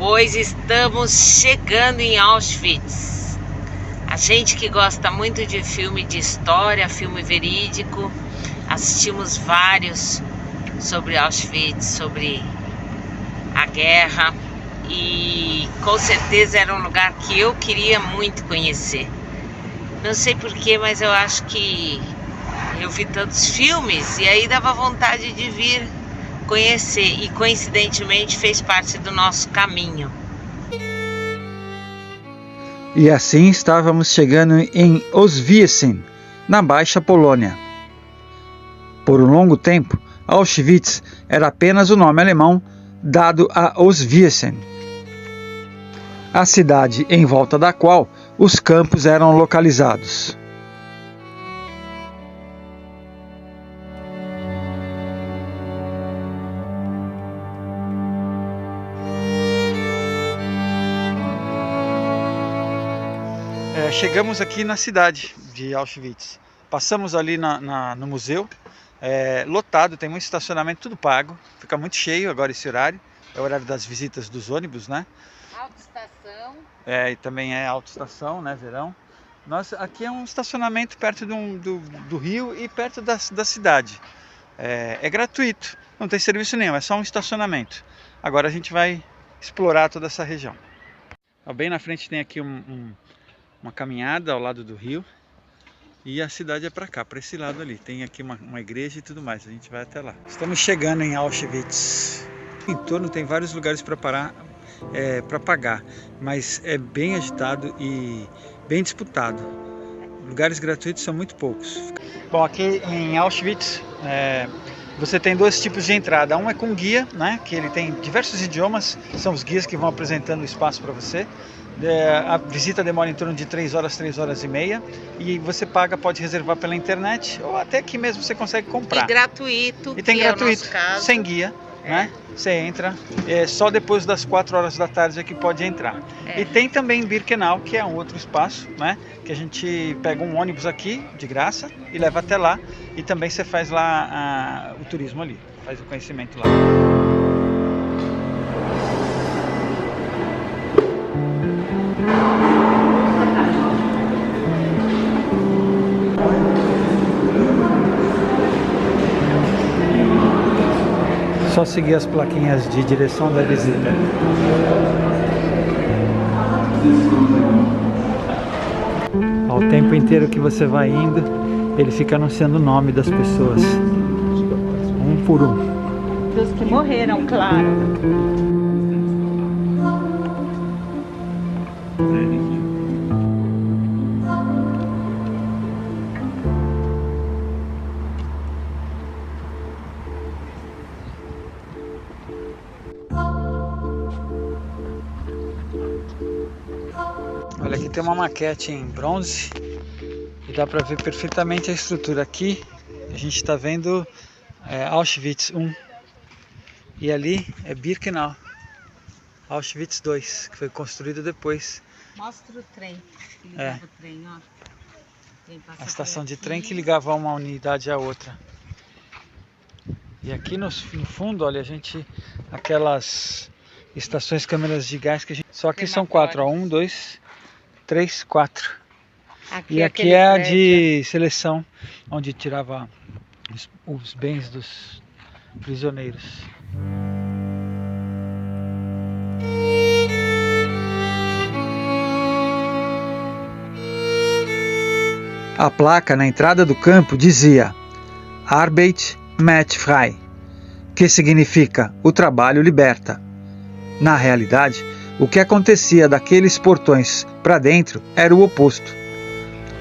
pois estamos chegando em Auschwitz. A gente que gosta muito de filme de história, filme verídico, assistimos vários sobre Auschwitz, sobre a guerra, e com certeza era um lugar que eu queria muito conhecer. Não sei porquê, mas eu acho que eu vi tantos filmes e aí dava vontade de vir conhecer, e coincidentemente fez parte do nosso caminho. E assim estávamos chegando em Oswiecim, na Baixa Polônia. Por um longo tempo, Auschwitz era apenas o nome alemão dado a Oswiecim, a cidade em volta da qual os campos eram localizados. Chegamos aqui na cidade de Auschwitz. Passamos ali no museu, lotado, tem muito estacionamento, tudo pago. Fica muito cheio agora esse horário, é o horário das visitas dos ônibus, né? Autoestação. E também é autoestação, né, verão. Aqui é um estacionamento perto do rio e perto da cidade. É gratuito, não tem serviço nenhum, é só um estacionamento. Agora a gente vai explorar toda essa região. Bem na frente tem aqui uma caminhada ao lado do rio, e a cidade é para cá, para esse lado ali. Tem aqui uma igreja e tudo mais, a gente vai até lá. Estamos chegando em Auschwitz. Em torno tem vários lugares para parar, para pagar, mas é bem agitado e bem disputado. Lugares gratuitos são muito poucos. Bom, aqui em Auschwitz você tem dois tipos de entrada. Um é com guia, né, que ele tem diversos idiomas, são os guias que vão apresentando o espaço para você. A visita demora em torno de 3 horas, 3 horas e meia, e você paga, pode reservar pela internet, ou até aqui mesmo você consegue comprar. E gratuito. E tem gratuito, é o nosso caso. sem guia, né? Você entra, só depois das 4 horas da tarde é que pode entrar. E tem também Birkenau, que é um outro espaço, né? Que a gente pega um ônibus aqui, de graça, e leva até lá, e também você faz lá o turismo ali, faz o conhecimento lá. Só seguir as plaquinhas de direção da visita. Ao tempo inteiro que você vai indo, ele fica anunciando o nome das pessoas, um por um. Dos que morreram, claro. Olha, aqui tem uma maquete em bronze e dá para ver perfeitamente a estrutura. Aqui a gente está vendo Auschwitz 1 e ali é Birkenau, Auschwitz 2, que foi construído depois. Mostra o trem. O trem, ó. A estação de trem que ligava uma unidade à outra. E aqui no fundo, olha, aquelas estações câmeras de gás que a gente... Só que são 4, ó, 1, 2, 3, 4. E aqui é a de seleção, onde tirava os bens dos prisioneiros. A placa na entrada do campo dizia Arbeit macht frei, que significa o trabalho liberta. Na realidade, o que acontecia daqueles portões para dentro era o oposto.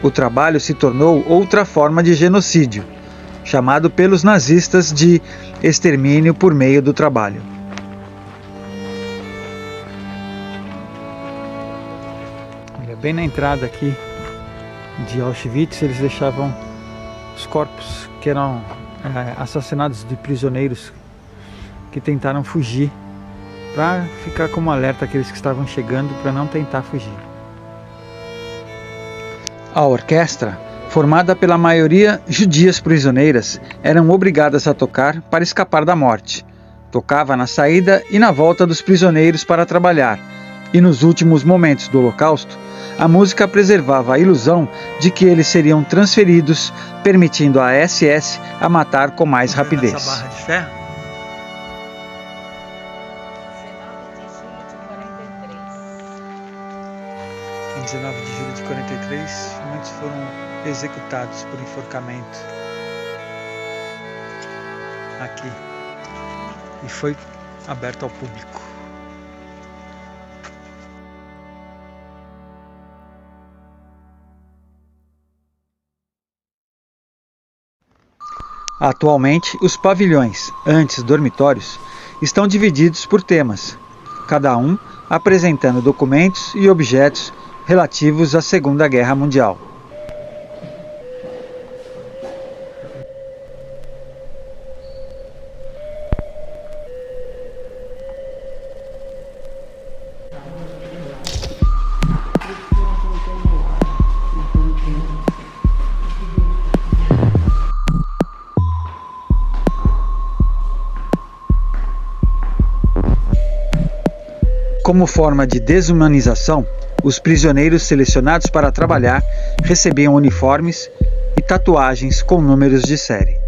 O trabalho se tornou outra forma de genocídio, chamado pelos nazistas de extermínio por meio do trabalho. Olha, bem na entrada aqui de Auschwitz, eles deixavam os corpos que eram assassinados de prisioneiros que tentaram fugir, para ficar como alerta aqueles que estavam chegando para não tentar fugir. A orquestra, formada pela maioria judias prisioneiras, eram obrigadas a tocar para escapar da morte, Tocava na saída e na volta dos prisioneiros para trabalhar, e nos últimos momentos do Holocausto, a música preservava a ilusão de que eles seriam transferidos, permitindo à SS a matar com mais rapidez. Essa barra de ferro? 19 de julho de 43. Em 19 de julho de 43, muitos foram executados por enforcamento aqui, e foi aberto ao público. Atualmente, os pavilhões, antes dormitórios, estão divididos por temas, cada um apresentando documentos e objetos relativos à Segunda Guerra Mundial. Como forma de desumanização, os prisioneiros selecionados para trabalhar recebiam uniformes e tatuagens com números de série.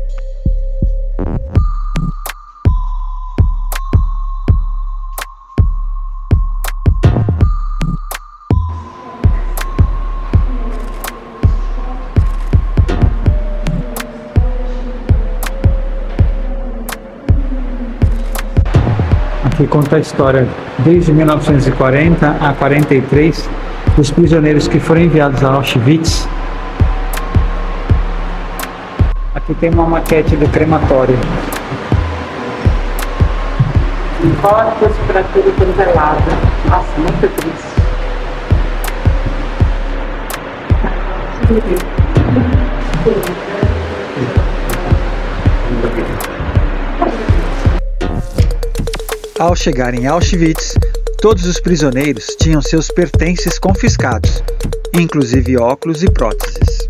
Aqui conta a história, desde 1940 a 43, dos prisioneiros que foram enviados a Auschwitz. Aqui tem uma maquete do crematório. Corpos para tudo quanto é lado. Nossa, muito triste. Ao chegar em Auschwitz, todos os prisioneiros tinham seus pertences confiscados, inclusive óculos e próteses.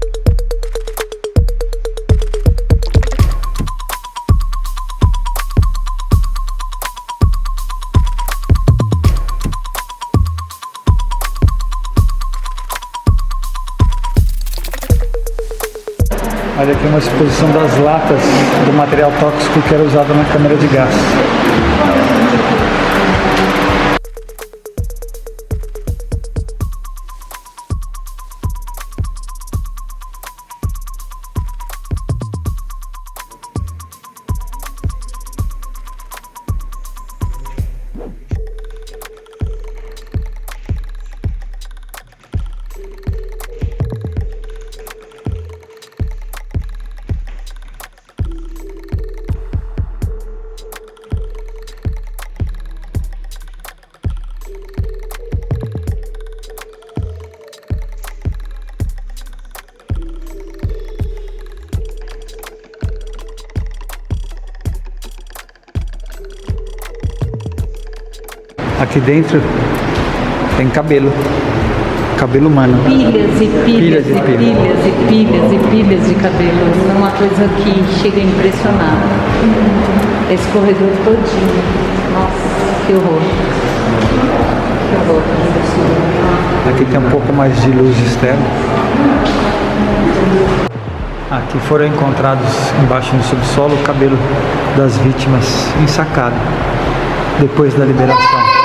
Olha aqui uma exposição das latas do material tóxico que era usado na câmara de gás. Aqui dentro tem cabelo humano. Pilhas e pilhas e pilhas e pilhas e pilhas de cabelo. É uma coisa que chega a impressionar. Esse corredor todinho. Nossa, que horror. Que horror. Aqui tem um pouco mais de luz externa. Aqui foram encontrados embaixo no subsolo o cabelo das vítimas ensacado depois da liberação.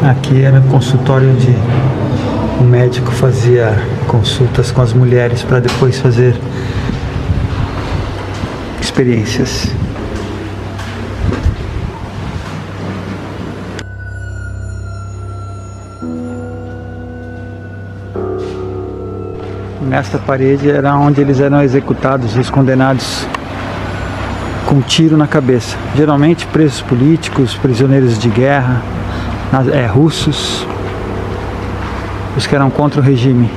Aqui era consultório onde o médico fazia consultas com as mulheres para depois fazer experiências. Nesta parede era onde eles eram executados, os condenados com um tiro na cabeça. Geralmente presos políticos, prisioneiros de guerra, russos, os que eram contra o regime.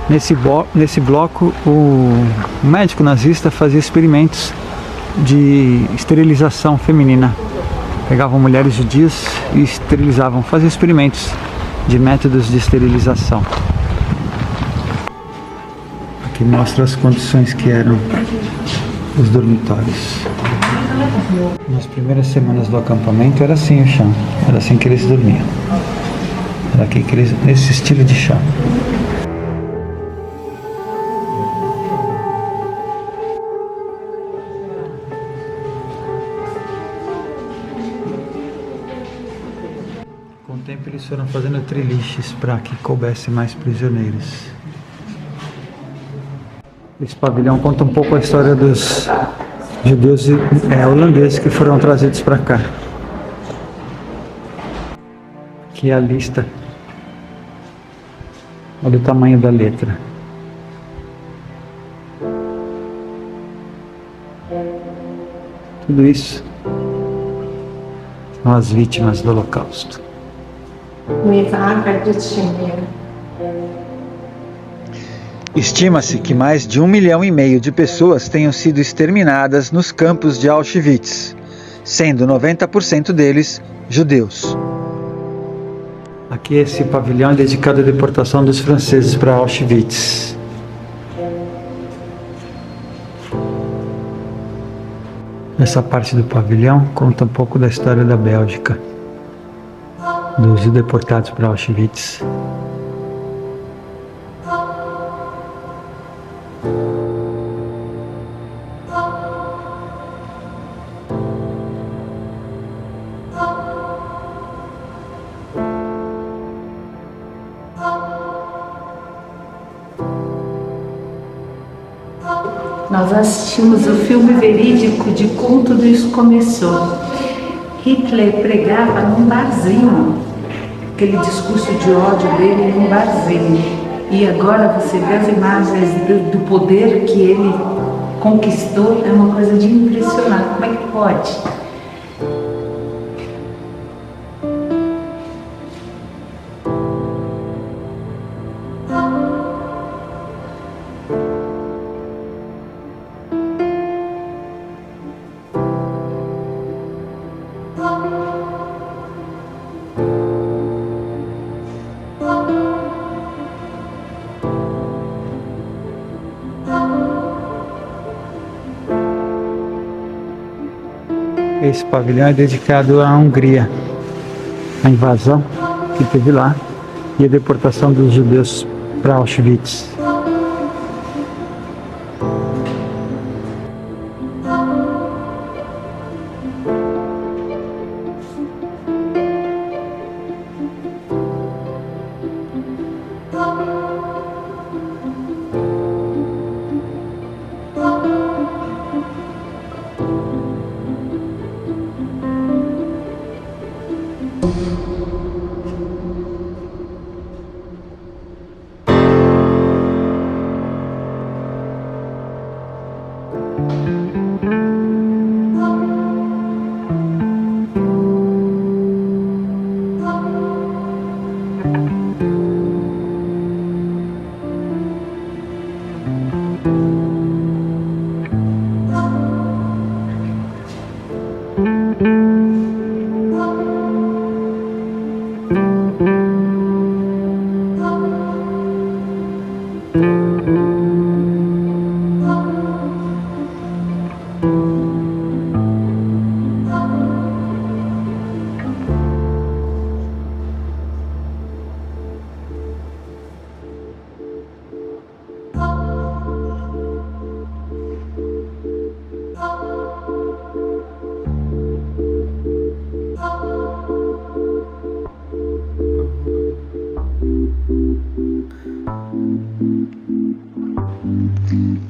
Nesse bloco, o médico nazista fazia experimentos de esterilização feminina. Pegavam mulheres judias e esterilizavam, faziam experimentos de métodos de esterilização. Aqui mostra as condições que eram os dormitórios. Nas primeiras semanas do acampamento era assim o chão, era assim que eles dormiam. Era aqui que eles, nesse estilo de chão. Com o tempo eles foram fazendo treliches para que coubesse mais prisioneiros. Esse pavilhão conta um pouco a história dos judeus holandeses que foram trazidos para cá. Aqui é a lista. Olha o tamanho da letra. Tudo isso são as vítimas do Holocausto. Estima-se que mais de 1,5 milhão de pessoas tenham sido exterminadas nos campos de Auschwitz, sendo 90% deles judeus. Aqui esse pavilhão é dedicado à deportação dos franceses para Auschwitz. Essa parte do pavilhão conta um pouco da história da Bélgica, dos deportados para Auschwitz. Nós assistimos o filme verídico de como tudo isso começou. Hitler pregava num barzinho, aquele discurso de ódio dele num barzinho. E agora você vê as imagens do poder que ele conquistou, é uma coisa de impressionar. Como é que pode? Esse pavilhão é dedicado à Hungria, a invasão que teve lá e a deportação dos judeus para Auschwitz.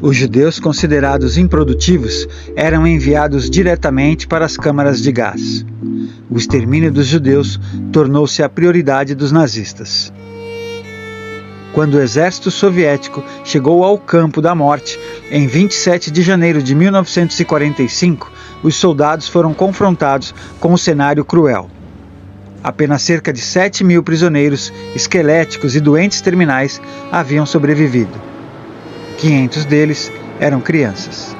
Os judeus considerados improdutivos eram enviados diretamente para as câmaras de gás. O extermínio dos judeus tornou-se a prioridade dos nazistas. Quando o exército soviético chegou ao campo da morte, em 27 de janeiro de 1945, os soldados foram confrontados com um cenário cruel. Apenas cerca de 7.000 prisioneiros esqueléticos e doentes terminais haviam sobrevivido. 500 deles eram crianças.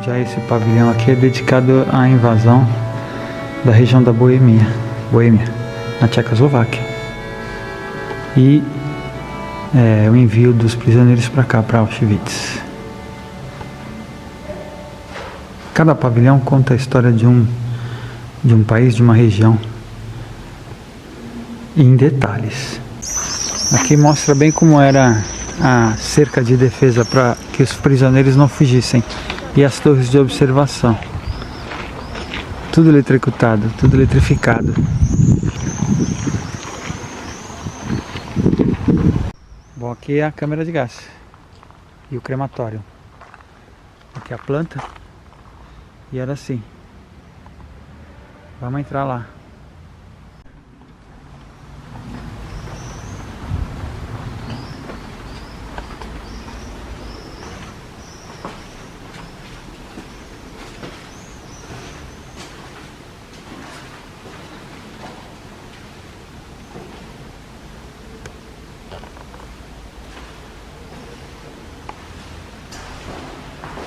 Já esse pavilhão aqui é dedicado à invasão da região da Boêmia, na Tchecoslováquia. E o envio dos prisioneiros para cá, para Auschwitz. Cada pavilhão conta a história de um país, de uma região, em detalhes. Aqui mostra bem como era a cerca de defesa para que os prisioneiros não fugissem. E as torres de observação. Tudo eletricutado, tudo eletrificado. Bom, aqui é a câmara de gás e o crematório. Aqui é a planta. E era assim. Vamos entrar lá.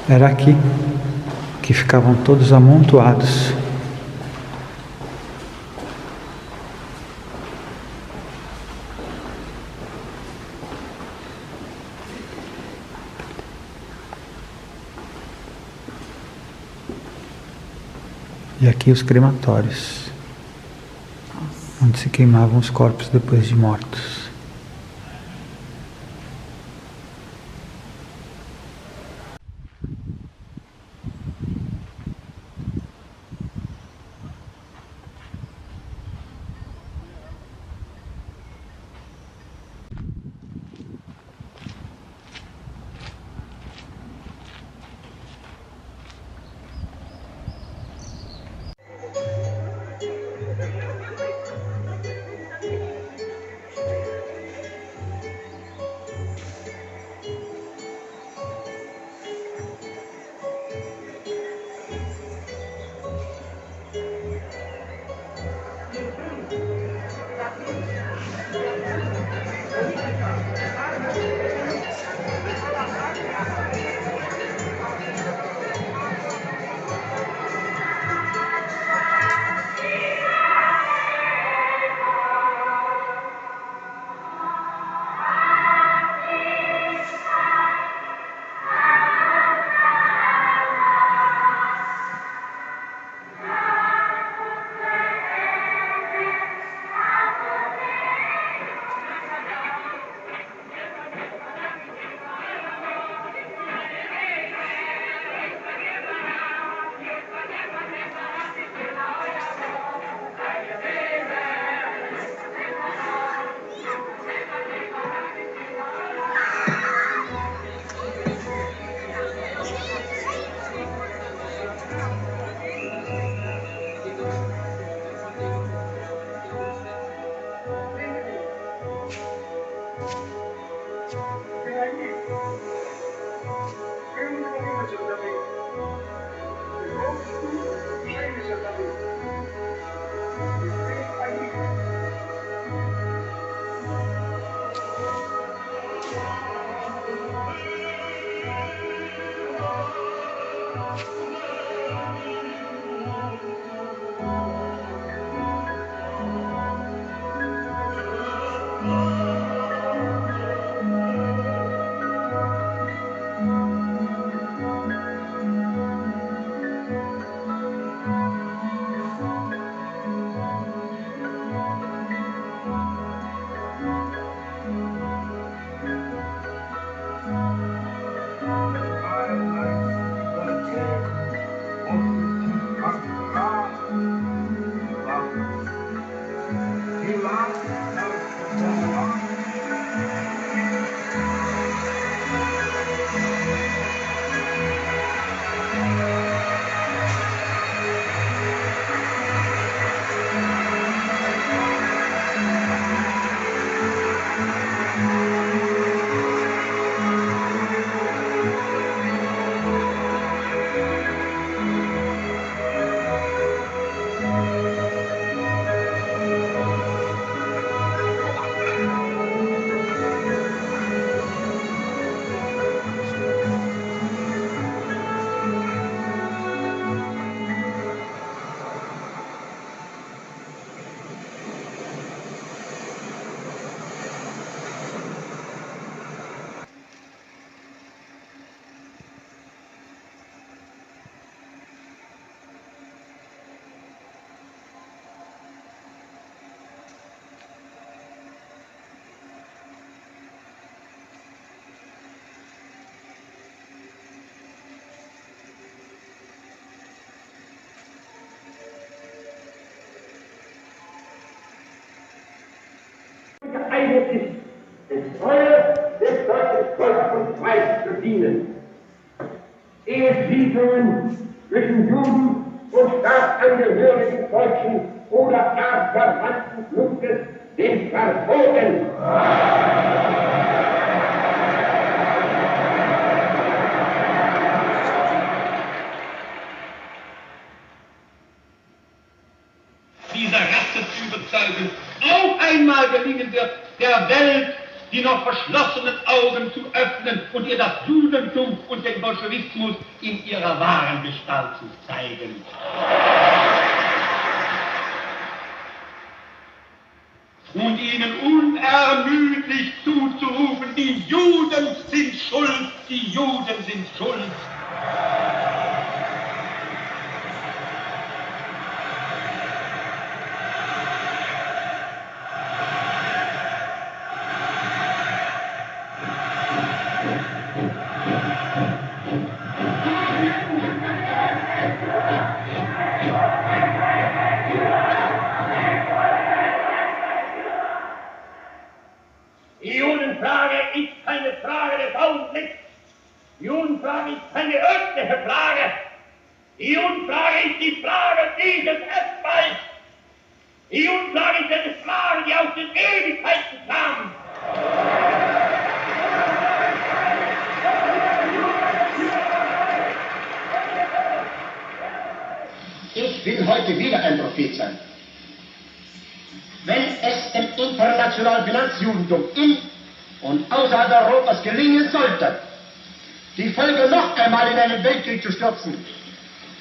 Era aqui que ficavam todos amontoados. E aqui os crematórios, onde se queimavam os corpos depois de mortos. geeignet ist, das Feuer des deutschen Volkes und Schweiz zu dienen. Eheschließungen zwischen Juden und staatsangehörigen Deutschen oder artverwandten Blutes sind verboten. Dieser Rasse zu überzeugen, auch einmal gelingen wird, der Welt die noch verschlossenen Augen zu öffnen und ihr das Judentum und den Bolschewismus in ihrer wahren Gestalt zu zeigen. Und ihnen unermüdlich zuzurufen, die Juden sind schuld, die Juden sind schuld. Die Judenfrage ist keine Frage des Augenblicks. Die Judenfrage ist keine öffentliche Frage. Die Judenfrage ist die Frage dieses Erdballs. Die Judenfrage ist eine Frage, die aus den Ewigkeiten kam. Ich will heute wieder ein Prophet sein. Wenn es dem internationalen Finanzjudentum in und außerhalb Europas gelingen sollte, die Völker noch einmal in einen Weltkrieg zu stürzen,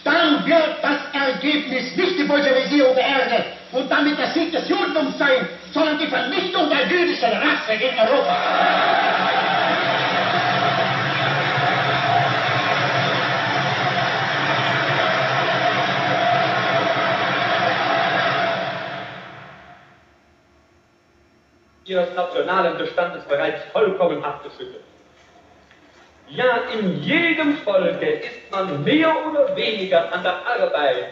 dann wird das Ergebnis nicht die Bolschewisierung der Erde und damit der Sieg des Judentums sein, sondern die Vernichtung der jüdischen Rasse in Europa. Ihres nationalen Bestandes bereits vollkommen abgeschüttelt. Ja, in jedem Volke ist man mehr oder weniger an der Arbeit.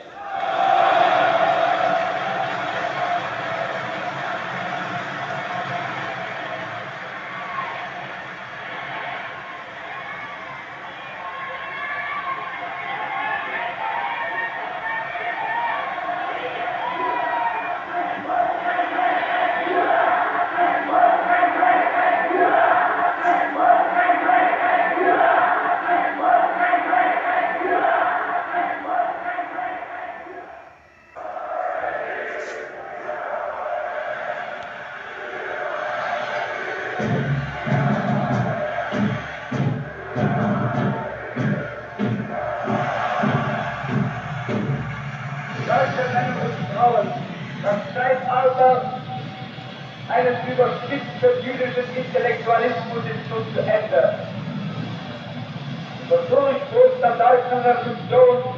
deutschen Revolution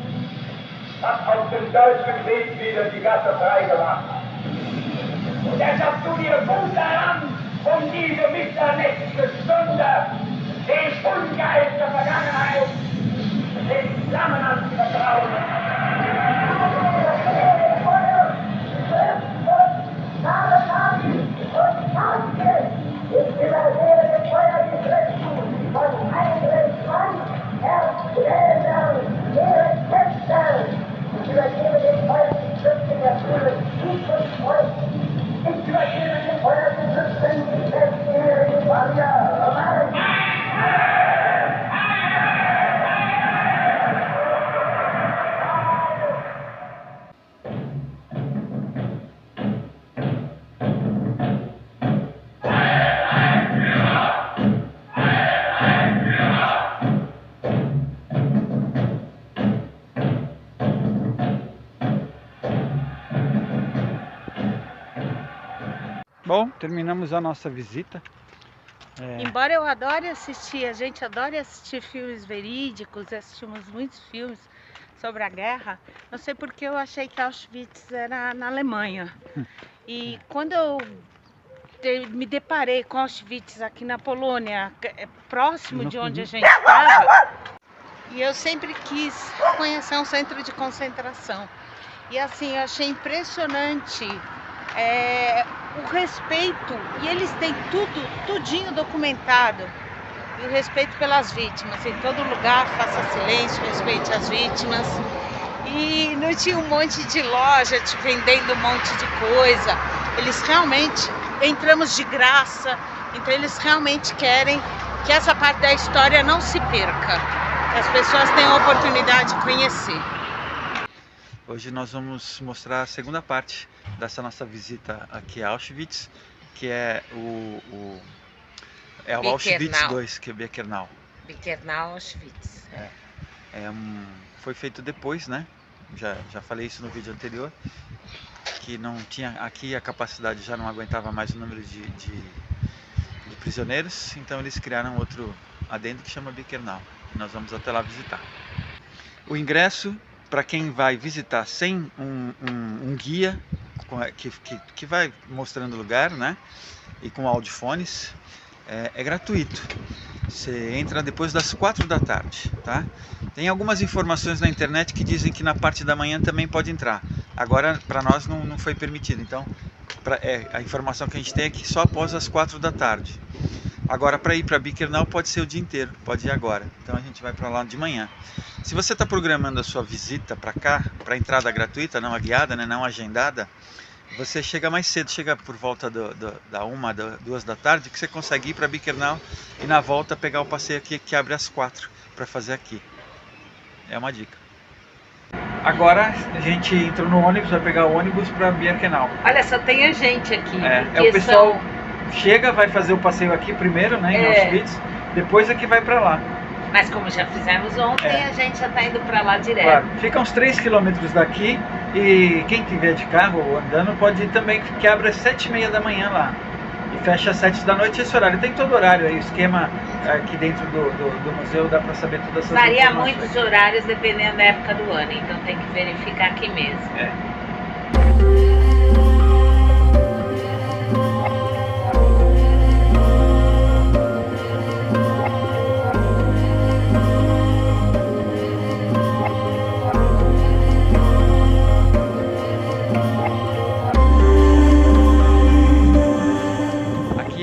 hat auf dem deutschen Weg wieder die Gasse freigemacht. Und deshalb tut ihr gut daran, um diese mitternächtige Stunde, den Ungeist der Vergangenheit, den Flammen anzuvertrauen. Bom, terminamos a nossa visita. Embora eu adore assistir, a gente adora assistir filmes verídicos, assistimos muitos filmes sobre a guerra, não sei porque eu achei que Auschwitz era na Alemanha. E quando eu me deparei com Auschwitz aqui na Polônia, próximo de onde a gente estava, e eu sempre quis conhecer um centro de concentração. E assim, eu achei impressionante o respeito, e eles têm tudinho documentado, e o respeito pelas vítimas. Em todo lugar, faça silêncio, respeite as vítimas. E não tinha um monte de loja te vendendo um monte de coisa. Eles realmente, entramos de graça, então eles realmente querem que essa parte da história não se perca, que as pessoas tenham a oportunidade de conhecer. Hoje nós vamos mostrar a segunda parte dessa nossa visita aqui a Auschwitz, que é o Auschwitz II, que é Birkenau. Birkenau, Auschwitz. Foi feito depois, né? Já falei isso no vídeo anterior, que não tinha aqui, a capacidade já não aguentava mais o número de prisioneiros, então eles criaram outro adendo que chama Birkenau. Nós vamos até lá visitar. O ingresso, para quem vai visitar sem um guia que vai mostrando o lugar, né? E com audiofones, é gratuito. Você entra depois das 4 da tarde, tá? Tem algumas informações na internet que dizem que na parte da manhã também pode entrar. Agora, para nós não foi permitido. Então, a informação que a gente tem é que só após as 4 da tarde. Agora, para ir para Birkenau pode ser o dia inteiro, pode ir agora. Então a gente vai para lá de manhã. Se você está programando a sua visita para cá, para entrada gratuita, não a guiada, né, não agendada, você chega mais cedo, chega por volta da 1, 2 da tarde, que você consegue ir para Birkenau e na volta pegar o passeio aqui que abre às 4 para fazer aqui. É uma dica. Agora a gente entrou no ônibus, vai pegar o ônibus para Birkenau. Olha, só tem a gente aqui. O pessoal chega, vai fazer o passeio aqui primeiro, né, em Auschwitz, depois é que vai para lá. Mas como já fizemos ontem, a gente já está indo para lá direto. Claro, fica uns 3 quilômetros daqui e quem tiver de carro ou andando pode ir também, que abre às 7h30 da manhã lá. E fecha às 7 da noite esse horário. Tem todo horário aí, o esquema aqui dentro do museu, dá para saber todas essas informações. Varia muitos horários dependendo da época do ano, então tem que verificar aqui mesmo.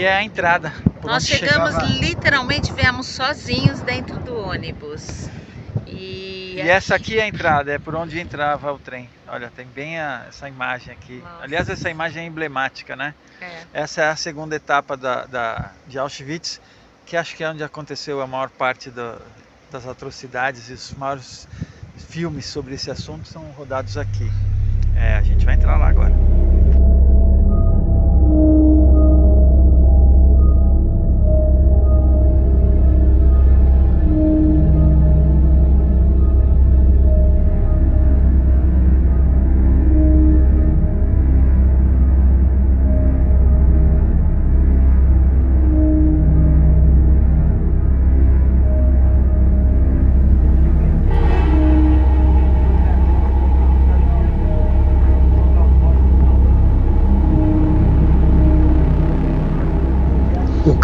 É a entrada. Nós chegamos literalmente, viemos sozinhos dentro do ônibus. E essa aqui é a entrada, é por onde entrava o trem. Olha, tem bem essa imagem aqui. Nossa. Aliás, essa imagem é emblemática, né? Essa é a segunda etapa de Auschwitz, que acho que é onde aconteceu a maior parte das atrocidades, e os maiores filmes sobre esse assunto são rodados aqui. A gente vai entrar lá agora.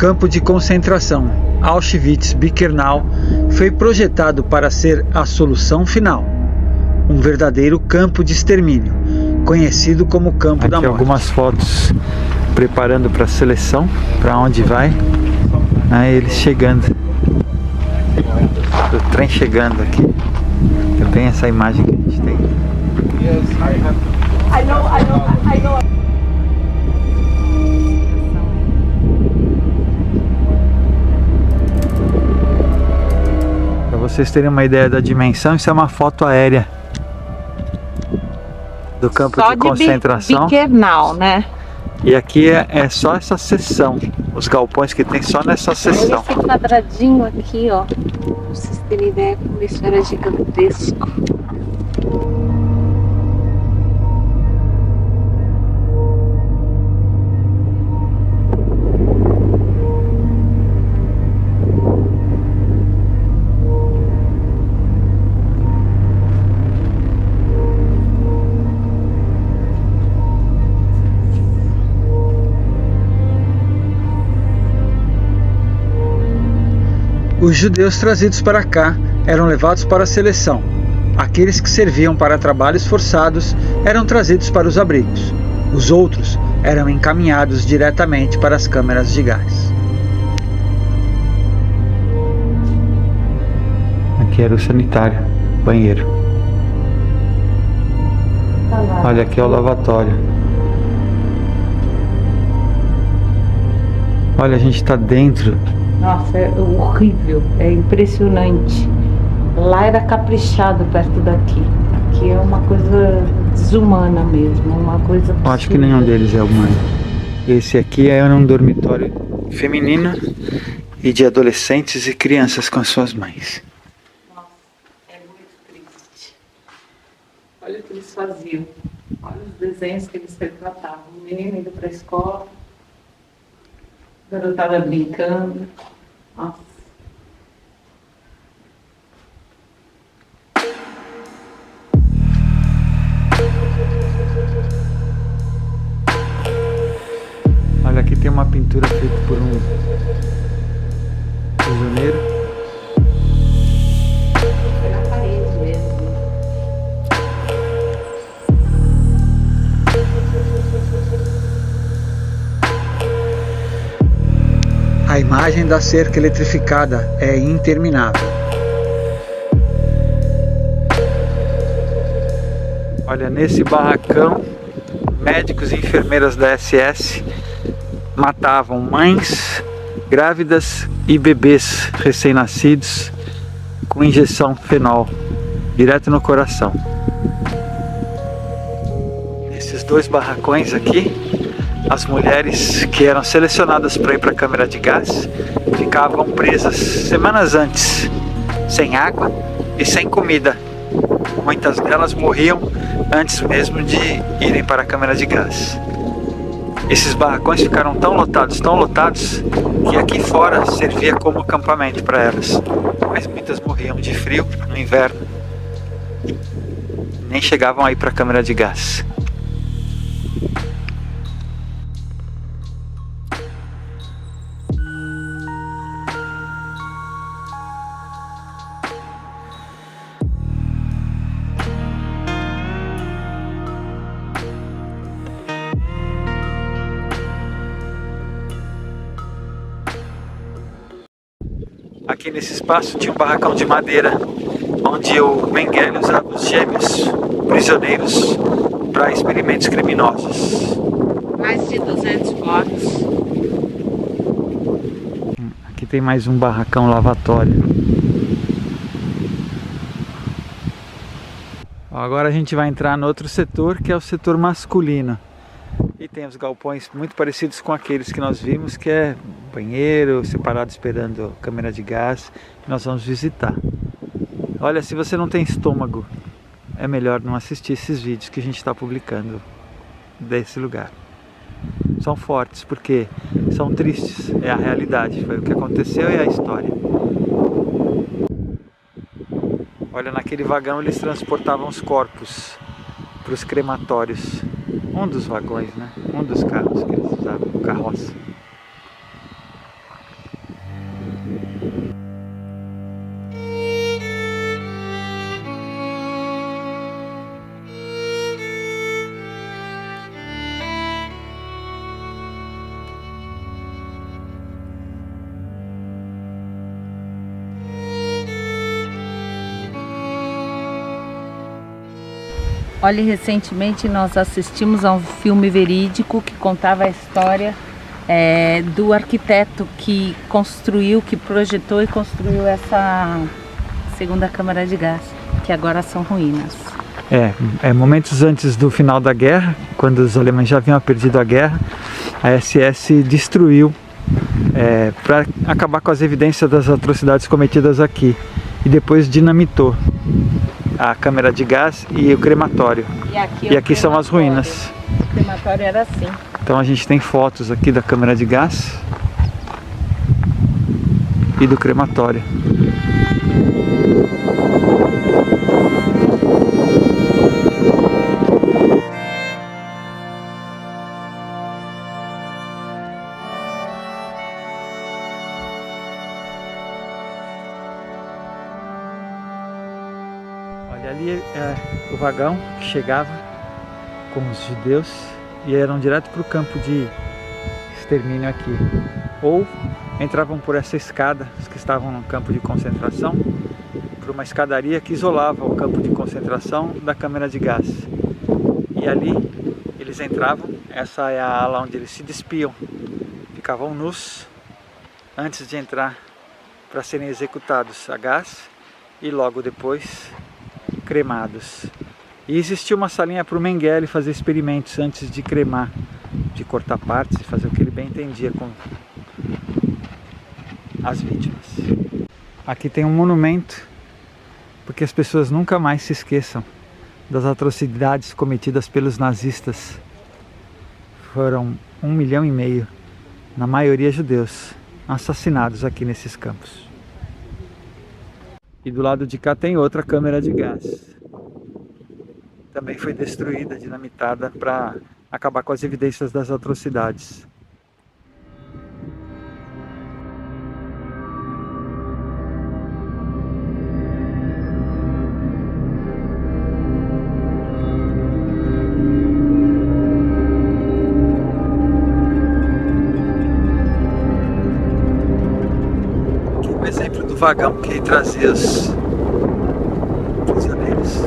campo de concentração Auschwitz-Birkenau foi projetado para ser a solução final, um verdadeiro campo de extermínio, conhecido como Campo da Morte. Algumas fotos preparando para a seleção, para onde vai, aí eles chegando, o trem chegando aqui, é bem essa imagem que a gente tem. I know. Para vocês terem uma ideia da dimensão, isso é uma foto aérea do campo de concentração. Birkenau, né? E aqui é só essa seção, os galpões que tem só nessa seção. Olha esse quadradinho aqui, ó. Pra vocês terem ideia como isso era gigantesco. Os judeus trazidos para cá eram levados para a seleção. Aqueles que serviam para trabalhos forçados eram trazidos para os abrigos. Os outros eram encaminhados diretamente para as câmeras de gás. Aqui era o sanitário, banheiro. Olha, aqui é o lavatório. Olha, a gente está dentro. Nossa, é horrível, é impressionante. Lá era caprichado perto daqui. Aqui é uma coisa desumana mesmo, uma coisa... Acho que nenhum deles é humano. Esse aqui é um dormitório feminino e de adolescentes e crianças com as suas mães. Nossa, é muito triste. Olha o que eles faziam. Olha os desenhos que eles retratavam. O menino indo para a escola, a garotada brincando. Nossa. Olha, aqui tem uma pintura feita por um prisioneiro. É na parede mesmo. A imagem da cerca eletrificada é interminável. Olha, nesse barracão, médicos e enfermeiras da SS matavam mães, grávidas e bebês recém-nascidos com injeção fenol, direto no coração. Esses dois barracões aqui, as mulheres que eram selecionadas para ir para a câmara de gás ficavam presas semanas antes, sem água e sem comida. Muitas delas morriam antes mesmo de irem para a câmara de gás. Esses barracões ficaram tão lotados, que aqui fora servia como acampamento para elas. Mas muitas morriam de frio no inverno. Nem chegavam a ir para a câmara de gás. Aqui nesse espaço tinha um barracão de madeira, onde o Mengele usava os gêmeos prisioneiros para experimentos criminosos. Mais de 200 corpos. Aqui tem mais um barracão lavatório. Agora a gente vai entrar no outro setor, que é o setor masculino. E tem os galpões muito parecidos com aqueles que nós vimos, que é banheiro separado esperando câmera de gás, que nós vamos visitar. Olha, se você não tem estômago, é melhor não assistir esses vídeos que a gente está publicando desse lugar. São fortes porque são tristes, é a realidade, foi o que aconteceu e é a história. Olha, naquele vagão eles transportavam os corpos para os crematórios. Um dos vagões, né? Um dos carros que eles usavam, carroça. Olha, recentemente nós assistimos a um filme verídico que contava a história do arquiteto que construiu, que projetou e construiu essa segunda câmara de gás, que agora são ruínas. Momentos antes do final da guerra, quando os alemães já haviam perdido a guerra, a SS destruiu para acabar com as evidências das atrocidades cometidas aqui, e depois dinamitou a câmara de gás e o crematório. E aqui são as ruínas. O crematório era assim. Então a gente tem fotos aqui da câmara de gás e do crematório. Olha, ali é o vagão que chegava com os judeus e eram direto para o campo de extermínio aqui. Ou entravam por essa escada, os que estavam no campo de concentração, por uma escadaria que isolava o campo de concentração da câmara de gás. E ali eles entravam, essa é a ala onde eles se despiam, ficavam nus antes de entrar para serem executados a gás e logo depois cremados. E existia uma salinha para o Mengele fazer experimentos antes de cremar, de cortar partes e fazer o que ele bem entendia com as vítimas. Aqui tem um monumento porque as pessoas nunca mais se esqueçam das atrocidades cometidas pelos nazistas. Foram 1,5 milhão, na maioria judeus, assassinados aqui nesses campos. E do lado de cá tem outra câmara de gás. Também foi destruída, dinamitada para acabar com as evidências das atrocidades. Aqui um exemplo do vagão que trazia os prisioneiros.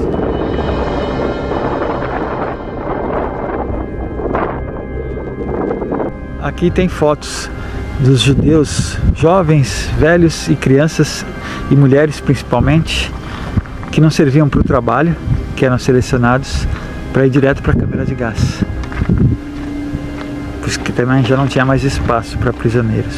Aqui tem fotos dos judeus jovens, velhos e crianças e mulheres principalmente, que não serviam para o trabalho, que eram selecionados para ir direto para a câmara de gás. Por isso que também já não tinha mais espaço para prisioneiros.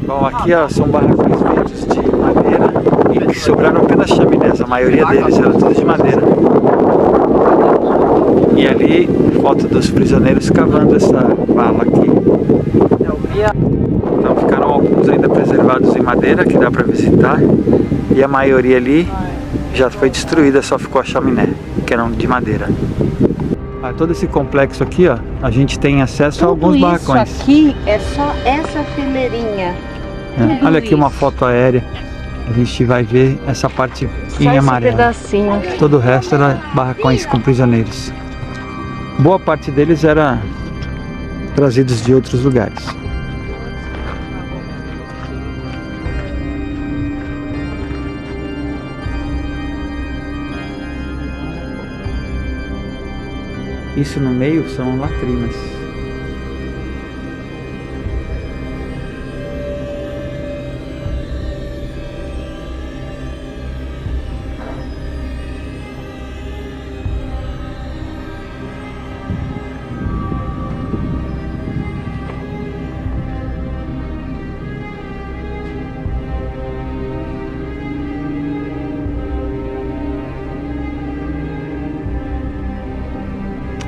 Bom, aqui ó, são barracões feitos de madeira e que sobraram apenas chaminés, a maioria deles era tudo de madeira. E ali, foto dos prisioneiros cavando essa vala aqui. Então ficaram alguns ainda preservados em madeira, que dá para visitar, e a maioria ali já foi destruída, só ficou a chaminé, que eram de madeira. Todo esse complexo aqui, ó, a gente tem acesso a alguns barracões. Isso aqui é só essa fileirinha. Olha aqui uma foto aérea. A gente vai ver essa parte em amarelo. Pedacinho. Todo o resto era barracões com prisioneiros. Boa parte deles era trazidos de outros lugares. Isso no meio são latrinas.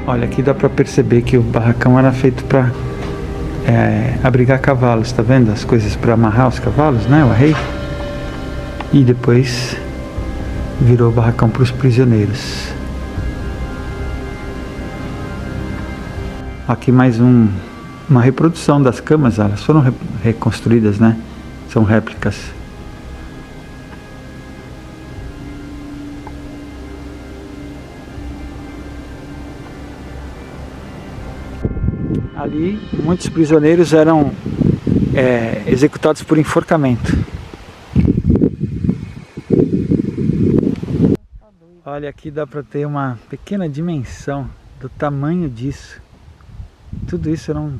Olha, aqui dá para perceber que o barracão era feito para abrigar cavalos, tá vendo? As coisas para amarrar os cavalos, né? O arreio. E depois virou barracão para os prisioneiros. Aqui mais uma reprodução das camas, elas foram reconstruídas, né? São réplicas. Ali, muitos prisioneiros eram executados por enforcamento. Olha, aqui dá para ter uma pequena dimensão do tamanho disso. Tudo isso eram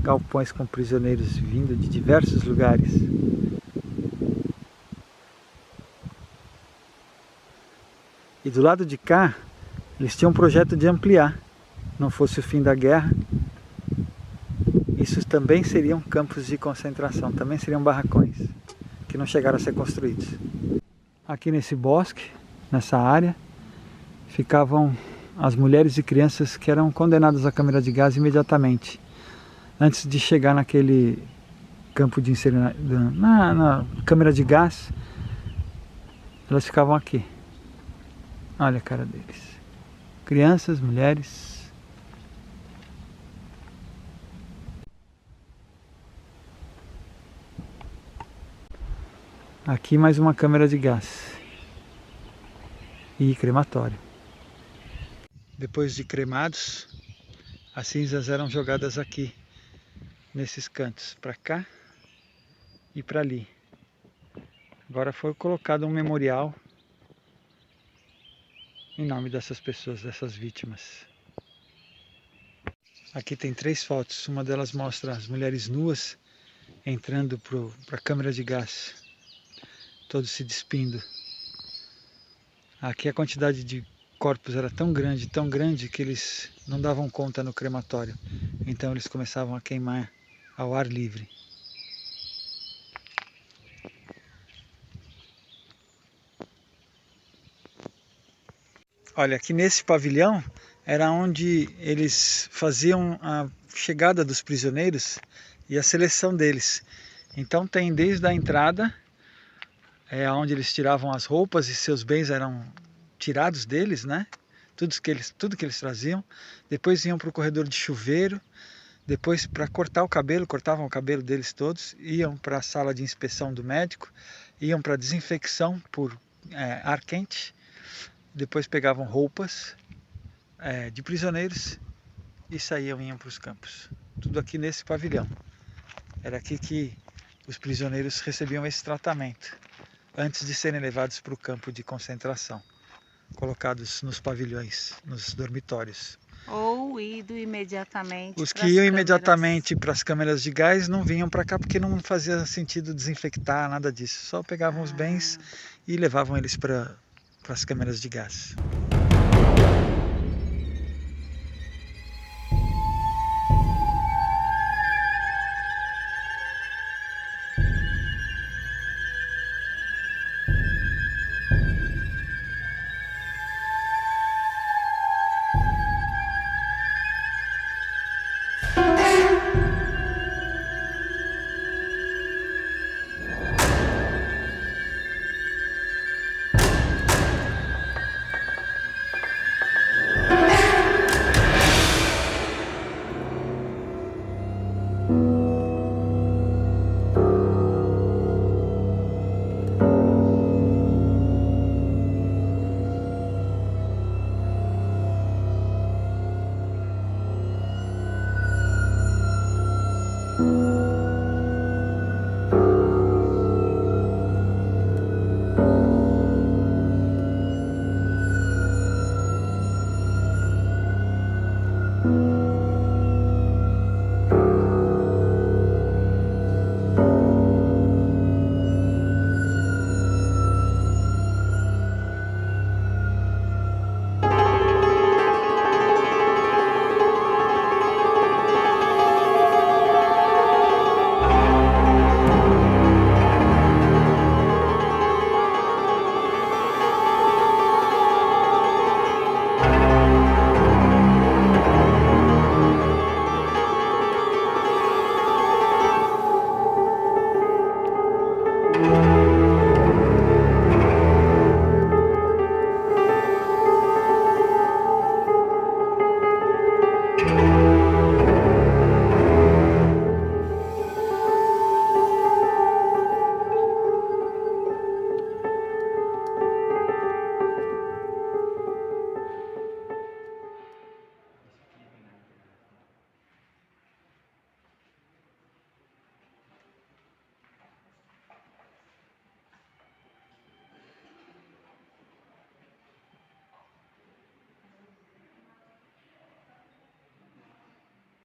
galpões com prisioneiros vindo de diversos lugares. E do lado de cá, eles tinham um projeto de ampliar. Não fosse o fim da guerra, isso também seriam campos de concentração, também seriam barracões, que não chegaram a ser construídos. Aqui nesse bosque, nessa área, ficavam as mulheres e crianças que eram condenadas à câmara de gás imediatamente, antes de chegar naquele campo de incineração, na câmara de gás, elas ficavam aqui. Olha a cara deles. Crianças, mulheres. Aqui mais uma câmara de gás e crematório. Depois de cremados, as cinzas eram jogadas aqui, nesses cantos, para cá e para ali. Agora foi colocado um memorial em nome dessas pessoas, dessas vítimas. Aqui tem 3 fotos, uma delas mostra as mulheres nuas entrando para a câmara de gás, todos se despindo. Aqui a quantidade de corpos era tão grande que eles não davam conta no crematório. Então eles começavam a queimar ao ar livre. Olha, aqui nesse pavilhão era onde eles faziam a chegada dos prisioneiros e a seleção deles. Então tem desde a entrada, onde eles tiravam as roupas e seus bens eram tirados deles, né? Tudo que eles traziam. Depois iam para o corredor de chuveiro. Depois, para cortar o cabelo, cortavam o cabelo deles todos. Iam para a sala de inspeção do médico. Iam para desinfecção por ar quente. Depois pegavam roupas de prisioneiros e iam para os campos. Tudo aqui nesse pavilhão. Era aqui que os prisioneiros recebiam esse tratamento, antes de serem levados para o campo de concentração, colocados nos pavilhões, nos dormitórios. Ou ido imediatamente. Os que iam imediatamente para as câmeras de gás não vinham para cá porque não fazia sentido desinfectar, nada disso. Só pegavam os bens e levavam eles para as câmeras de gás. Thank you.